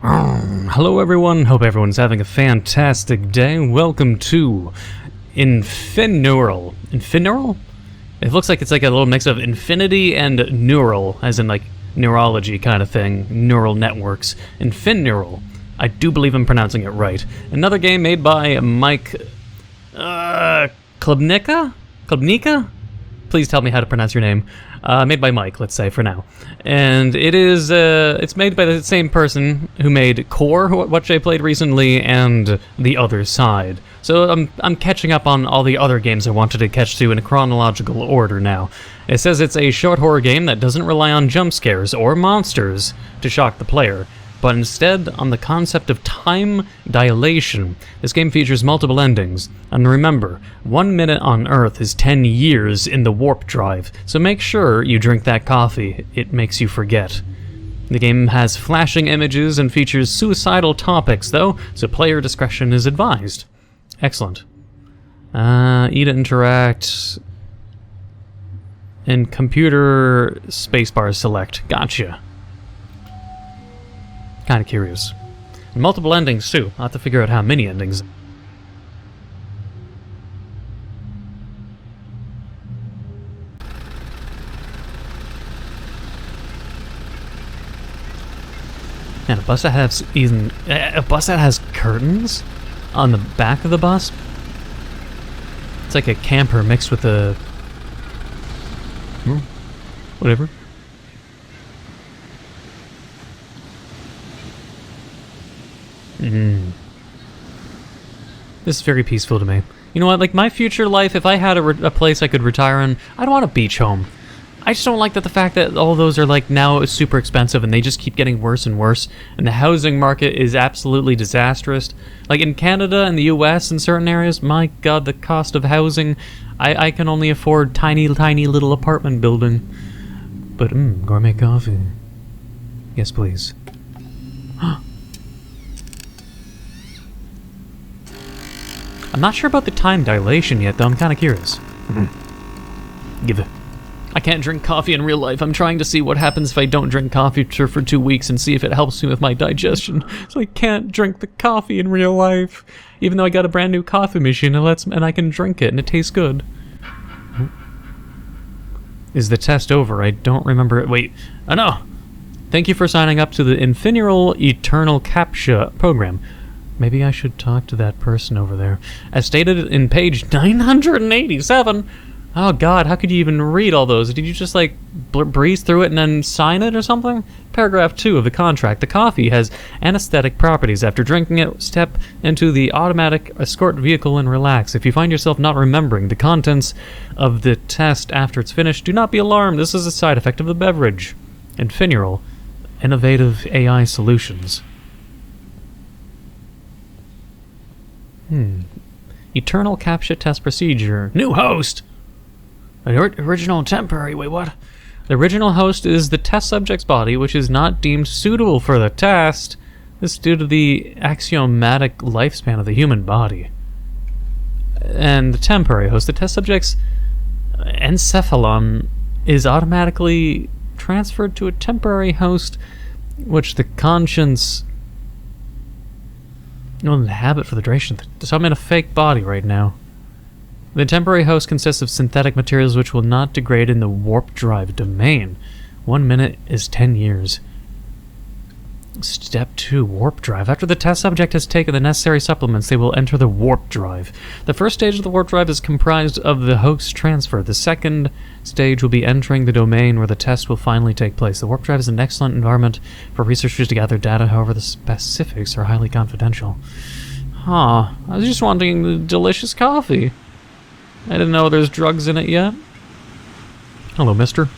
Hello everyone, hope everyone's having a fantastic day. Welcome to Infineural. Infineural? It looks like it's like a little mix of infinity and neural, as in like neurology kind of thing, neural networks. Infineural. I do believe I'm pronouncing it right. Another game made by Mike... Klubnica? Klubnica? Please tell me how to pronounce your name. Made by Mike, let's say, for now. And it is, it's made by the same person who made Core, which I played recently, and The Other Side. So I'm catching up on all the other games I wanted to catch to in a chronological order now. It says it's a short horror game that doesn't rely on jump scares or monsters to shock the player, but instead on the concept of time dilation. This game features multiple endings, and remember, 1 minute on Earth is 10 years in the warp drive, so make sure you drink that coffee, it makes you forget. The game has flashing images and features suicidal topics though, so player discretion is advised. Excellent. Eat, interact, and computer spacebar select. Gotcha. Kind of curious. And multiple endings too. I'll have to figure out how many endings. Man, a bus that has curtains on the back of the bus. It's like a camper mixed with a whatever. This is very peaceful to me. You know what, like my future life, if I had a place I could retire in, I'd want a beach home. I just don't like the fact that all those are like now super expensive and they just keep getting worse and worse, and the housing market is absolutely disastrous. Like in Canada and the US in certain areas, my god, the cost of housing, I can only afford tiny little apartment building. But gourmet coffee. Yes, please. I'm not sure about the time dilation yet, though. I'm kind of curious. Give it. I can't drink coffee in real life. I'm trying to see what happens if I don't drink coffee for 2 weeks and see if it helps me with my digestion. So I can't drink the coffee in real life, even though I got a brand new coffee machine and I can drink it and it tastes good. Is the test over? I don't remember it. Wait. Oh no! Thank you for signing up to the Infineural Eternal Captcha program. Maybe I should talk to that person over there. As stated in page 987. Oh god, how could you even read all those? Did you just like breeze through it and then sign it or something? Paragraph 2 of the contract. The coffee has anesthetic properties. After drinking it, step into the automatic escort vehicle and relax. If you find yourself not remembering the contents of the test after it's finished, do not be alarmed. This is a side effect of the beverage. Infineural. Innovative AI solutions. Eternal captcha test procedure. New host! Original temporary, wait, what? The original host is the test subject's body, which is not deemed suitable for the test. This is due to the axiomatic lifespan of the human body. And the temporary host, the test subject's encephalon, is automatically transferred to a temporary host, which the conscience will inhabit for the duration. So I'm in a fake body right now. The temporary host consists of synthetic materials which will not degrade in the warp drive domain. 1 minute is 10 years. Step 2, warp drive. After the test subject has taken the necessary supplements, they will enter the warp drive. The first stage of the warp drive is comprised of the host transfer. The second stage will be entering the domain where the test will finally take place. The warp drive is an excellent environment for researchers to gather data, however the specifics are highly confidential. I was just wanting the delicious coffee. I didn't know there's drugs in it yet. Hello, mister.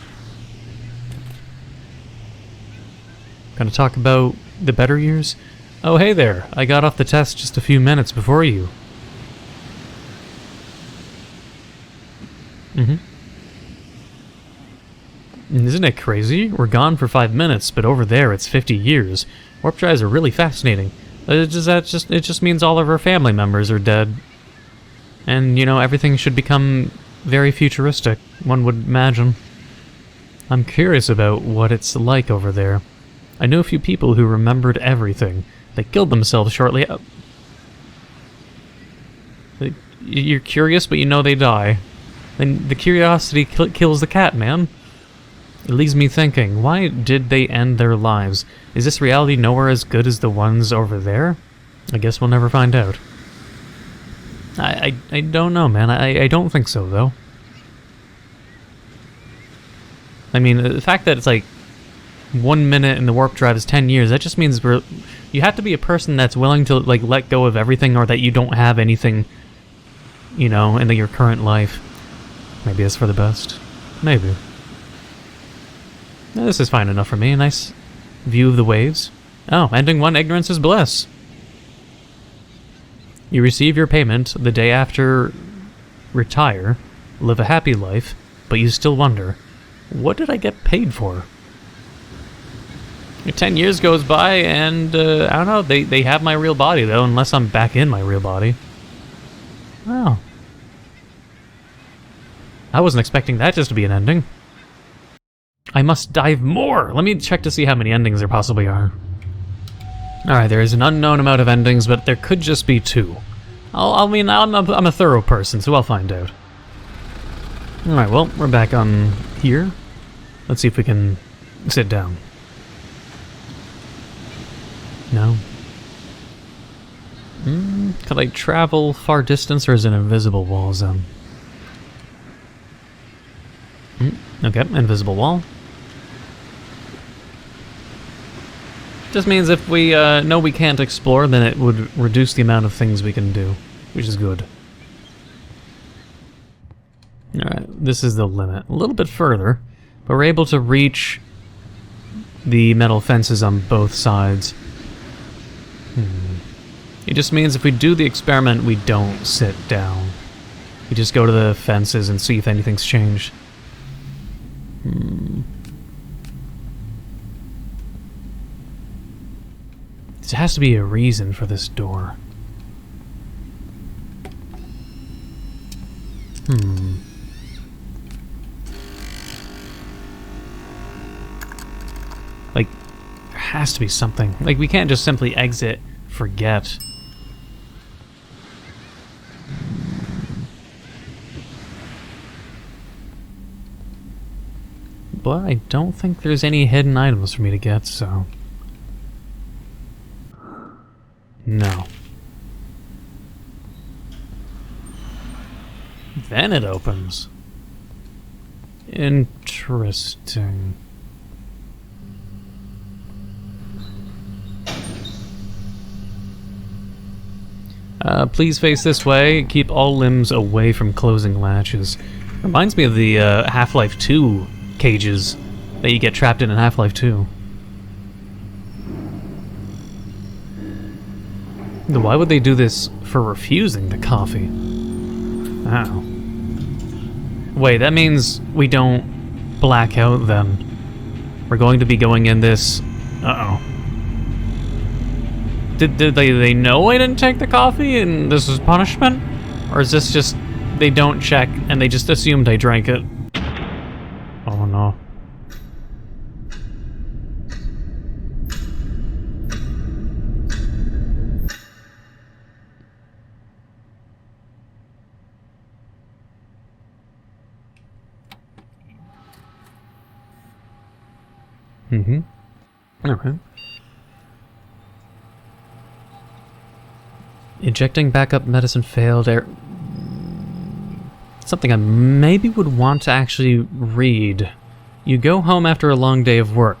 Gonna talk about the better years? Oh, hey there. I got off the test just a few minutes before you. Isn't it crazy? We're gone for 5 minutes, but over there it's 50 years. Warp drives are really fascinating. It just means all of our family members are dead. And, you know, everything should become very futuristic, one would imagine. I'm curious about what it's like over there. I know a few people who remembered everything. They killed themselves shortly. You're curious, but you know they die. Then the curiosity kills the cat, man. It leaves me thinking, why did they end their lives? Is this reality nowhere as good as the ones over there? I guess we'll never find out. I don't know, man. I don't think so, though. I mean, the fact that it's like 1 minute in the warp drive is 10 years, that just means you have to be a person that's willing to like let go of everything, or that you don't have anything, you know, in your current life. Maybe it's for the best. Maybe. This is fine enough for me. A nice view of the waves. Oh, ending one, ignorance is bliss. You receive your payment the day after, retire, live a happy life, but you still wonder, what did I get paid for? 10 years goes by and, I don't know, they have my real body though, unless I'm back in my real body. Oh. I wasn't expecting that just to be an ending. I must dive more! Let me check to see how many endings there possibly are. Alright, there is an unknown amount of endings, but there could just be 2. I'm a thorough person, so I'll find out. Alright, well, we're back on here. Let's see if we can sit down. No. Could I travel far distance, or is it an invisible wall zone? Okay, invisible wall. Just means if we know we can't explore, then it would reduce the amount of things we can do, which is good. Alright, this is the limit. A little bit further, but we're able to reach the metal fences on both sides. It just means if we do the experiment, we don't sit down. We just go to the fences and see if anything's changed. There has to be a reason for this door. Like, there has to be something. Like, we can't just simply exit, forget. But I don't think there's any hidden items for me to get, so... No. Then it opens. Interesting. Please face this way. Keep all limbs away from closing latches. Reminds me of the Half-Life 2 cages that you get trapped in Half-Life 2. Why would they do this for refusing the coffee? Oh. Wait, that means we don't black out then. We're going to be going in this... Uh-oh. Did they know I didn't take the coffee and this is punishment? Or is this just they don't check and they just assumed I drank it? Oh no. Okay. Injecting backup medicine failed. Something I maybe would want to actually read. You go home after a long day of work,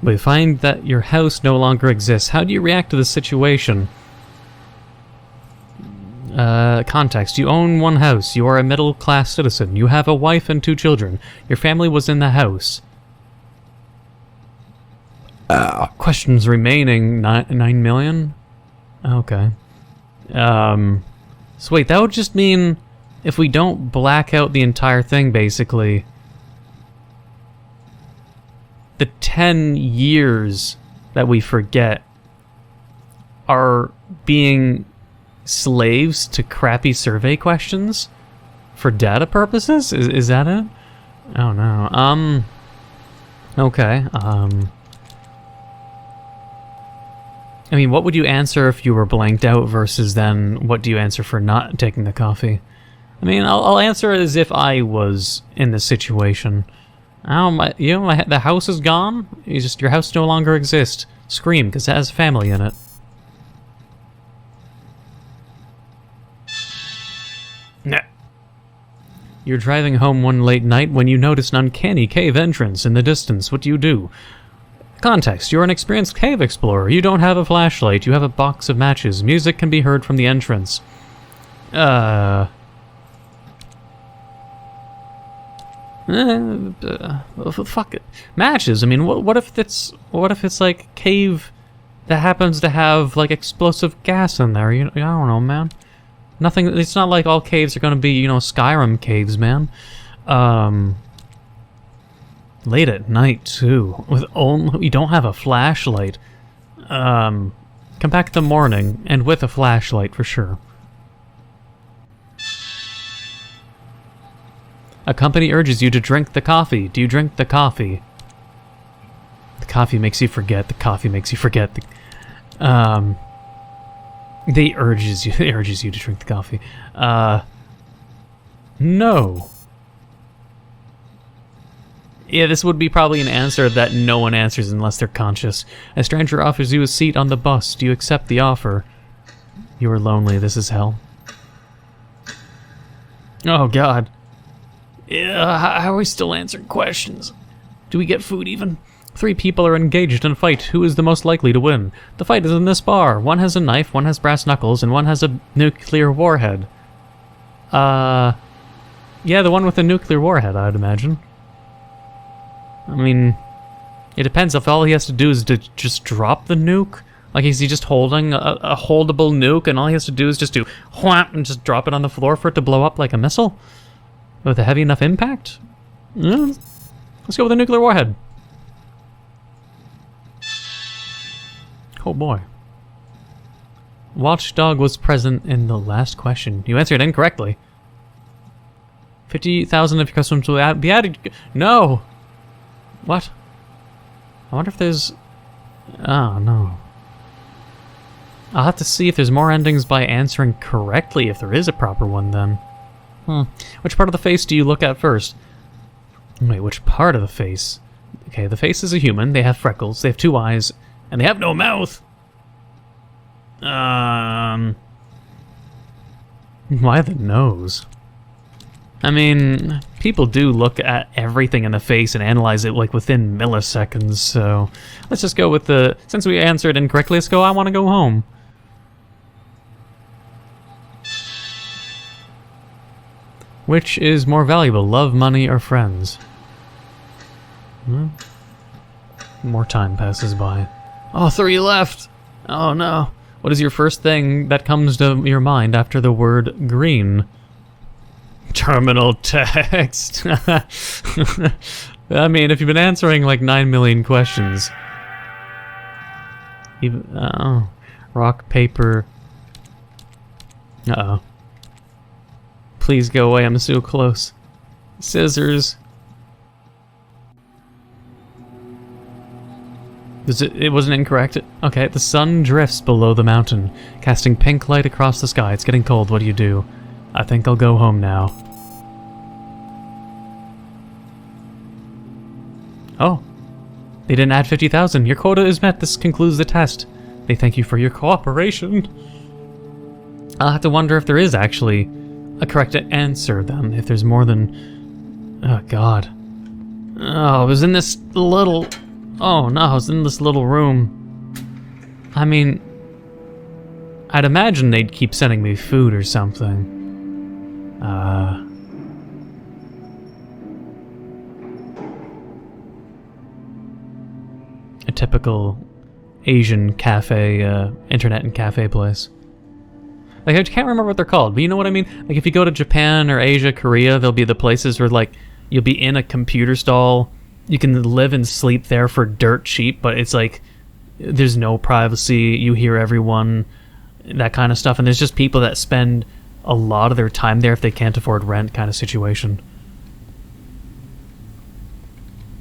but you find that your house no longer exists. How do you react to the situation? Context. You own one house. You are a middle-class citizen. You have a wife and 2 children. Your family was in the house. Questions remaining. 9 million? Okay. So wait, that would just mean if we don't black out the entire thing, basically, the 10 years that we forget are being slaves to crappy survey questions for data purposes? Is that it? Oh no. Okay. I mean, what would you answer if you were blanked out versus then what do you answer for not taking the coffee? I mean, I'll answer as if I was in this situation. Oh, the house is gone? Your house no longer exists. Scream, because it has family in it. Nah. You're driving home one late night when you notice an uncanny cave entrance in the distance. What do? Context. You're an experienced cave explorer. You don't have a flashlight. You have a box of matches. Music can be heard from the entrance. Fuck it. Matches. I mean, what if it's like cave that happens to have like explosive gas in there? I don't know, man. Nothing. It's not like all caves are gonna be, Skyrim caves, man. Late at night too, with only you don't have a flashlight. Come back in the morning and with a flashlight for sure. A company urges you to drink the coffee. Do you drink the coffee? The coffee makes you forget. The coffee makes you forget. They urges you to drink the coffee. No. Yeah, this would be probably an answer that no one answers unless they're conscious. A stranger offers you a seat on the bus. Do you accept the offer? You are lonely. This is hell. Oh, God. Yeah, how are we still answering questions? Do we get food even? 3 people are engaged in a fight. Who is the most likely to win? The fight is in this bar. One has a knife, one has brass knuckles, and one has a nuclear warhead. Yeah, the one with the nuclear warhead, I'd imagine. I mean, it depends if all he has to do is to just drop the nuke. Like, is he just holding a holdable nuke, and all he has to do is just do whap and just drop it on the floor for it to blow up like a missile? With a heavy enough impact? Yeah, let's go with a nuclear warhead. Oh boy. Watchdog was present in the last question. You answered incorrectly. 50,000 of your customers will be added. No! What? I wonder if there's... Oh, no. I'll have to see if there's more endings by answering correctly, if there is a proper one, then. Which part of the face do you look at first? Wait, which part of the face? Okay, the face is a human. They have freckles. They have 2 eyes. And they have no mouth! Why the nose? I mean, people do look at everything in the face and analyze it like within milliseconds, so let's just go with the... Since we answered incorrectly, let's go, I want to go home. Which is more valuable, love, money, or friends? More time passes by. Oh, 3 left! Oh no. What is your first thing that comes to your mind after the word green? Terminal text. I mean, if you've been answering like 9 million questions. Even, rock, paper. Uh-oh. Please go away, I'm so close. Scissors. It wasn't incorrect. Okay, the sun drifts below the mountain, casting pink light across the sky. It's getting cold. What do? I think I'll go home now. Oh. They didn't add 50,000. Your quota is met. This concludes the test. They thank you for your cooperation. I'll have to wonder if there is actually a correct answer, then. If there's more than... Oh, God. Oh, I was in this little... Oh no, I was in this little room. I mean, I'd imagine they'd keep sending me food or something. A typical Asian cafe, internet and cafe place. Like, I can't remember what they're called, but you know what I mean? Like, if you go to Japan or Asia, Korea, there'll be the places where, like, you'll be in a computer stall. You can live and sleep there for dirt cheap, but it's like there's no privacy. You hear everyone, that kind of stuff. And there's just people that spend a lot of their time there if they can't afford rent kind of situation.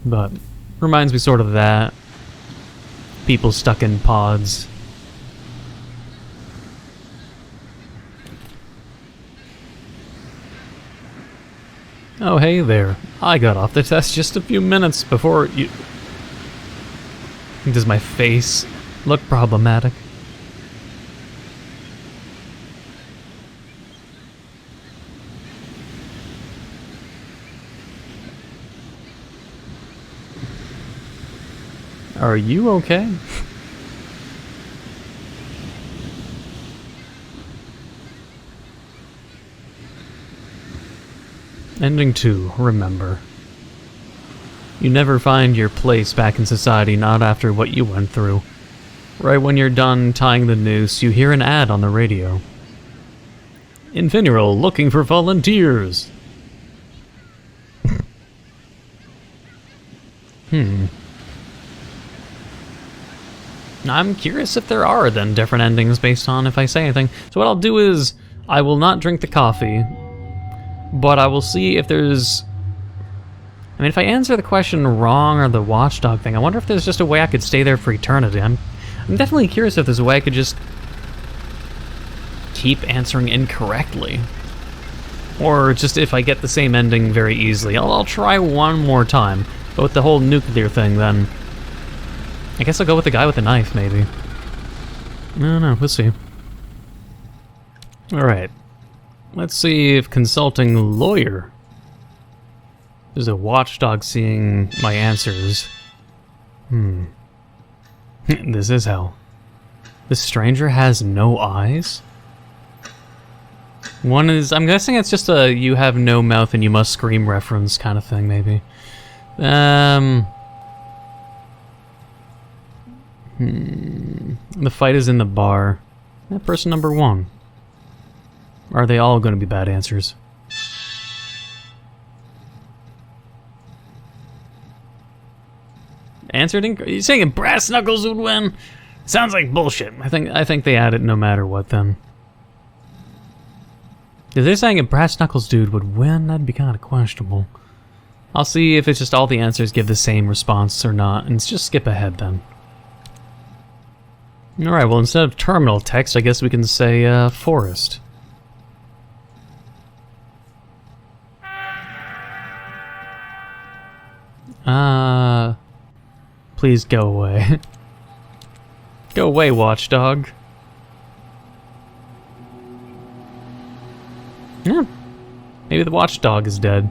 But reminds me sort of of that. People stuck in pods. Oh, hey there. I got off the test just a few minutes before you... Does my face look problematic? Are you okay? Ending 2, remember. You never find your place back in society, not after what you went through. Right when you're done tying the noose, you hear an ad on the radio. Infineural looking for volunteers. I'm curious if there are then different endings based on if I say anything. So what I'll do is, I will not drink the coffee, but I will see if there's... I mean, if I answer the question wrong or the watchdog thing, I wonder if there's just a way I could stay there for eternity. I'm definitely curious if there's a way I could just keep answering incorrectly. Or just if I get the same ending very easily. I'll try one more time. But with the whole nuclear thing, then... I guess I'll go with the guy with the knife, maybe. I don't know, we'll see. Alright. Let's see if consulting lawyer. There's a watchdog seeing my answers. This is hell. This stranger has no eyes? One is... I'm guessing it's just a you have no mouth and you must scream reference kind of thing, maybe. The fight is in the bar. That person number 1. Are they all going to be bad answers? Answered in... You saying brass knuckles would win? Sounds like bullshit. I think they had it no matter what then. If they're saying a brass knuckles dude would win, that'd be kind of questionable. I'll see if it's just all the answers give the same response or not, and just skip ahead then. Alright, well instead of terminal text, I guess we can say, forest. Please go away. Go away, watchdog. Yeah. Maybe the watchdog is dead.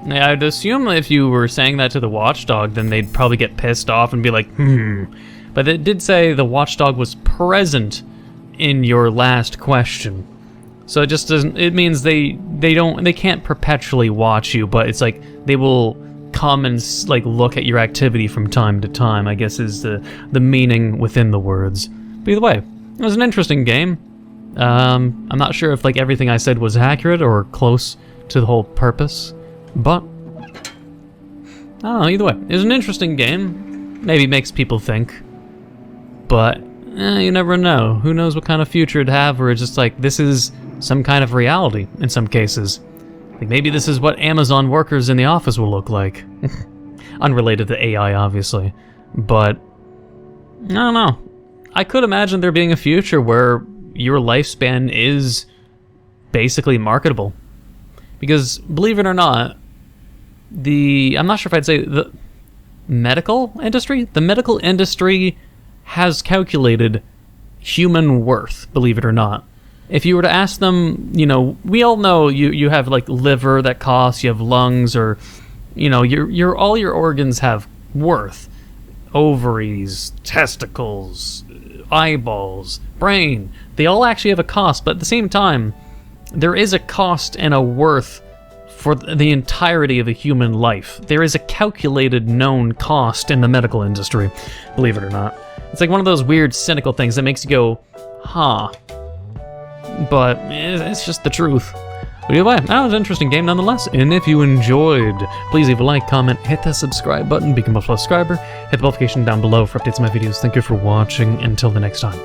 Yeah, I'd assume if you were saying that to the watchdog, then they'd probably get pissed off and be like, But it did say the watchdog was present in your last question. So it just doesn't... It means they can't perpetually watch you, but it's like they will come and like look at your activity from time to time, I guess is the meaning within the words. But either way, it was an interesting game. I'm not sure if like everything I said was accurate or close to the whole purpose, but I don't know, either way, it was an interesting game. Maybe makes people think, but you never know. Who knows what kind of future it'd have, where it's just like this is some kind of reality in some cases. Like maybe this is what Amazon workers in the office will look like. Unrelated to AI, obviously, but I don't know. I could imagine there being a future where your lifespan is basically marketable. Because, believe it or not, I'm not sure if I'd say the medical industry? The medical industry has calculated human worth, believe it or not. If you were to ask them, you know, we all know you have like liver that costs, you have lungs, or, you know, all your organs have worth. Ovaries, testicles, eyeballs, brain, they all actually have a cost, but at the same time, there is a cost and a worth for the entirety of a human life. There is a calculated known cost in the medical industry, believe it or not. It's like one of those weird cynical things that makes you go, huh. But it's just the truth. But either way, that was an interesting game nonetheless, and if you enjoyed, please leave a like, comment, hit the subscribe button, become a subscriber, hit the notification down below for updates on my videos. Thank you for watching, until the next time.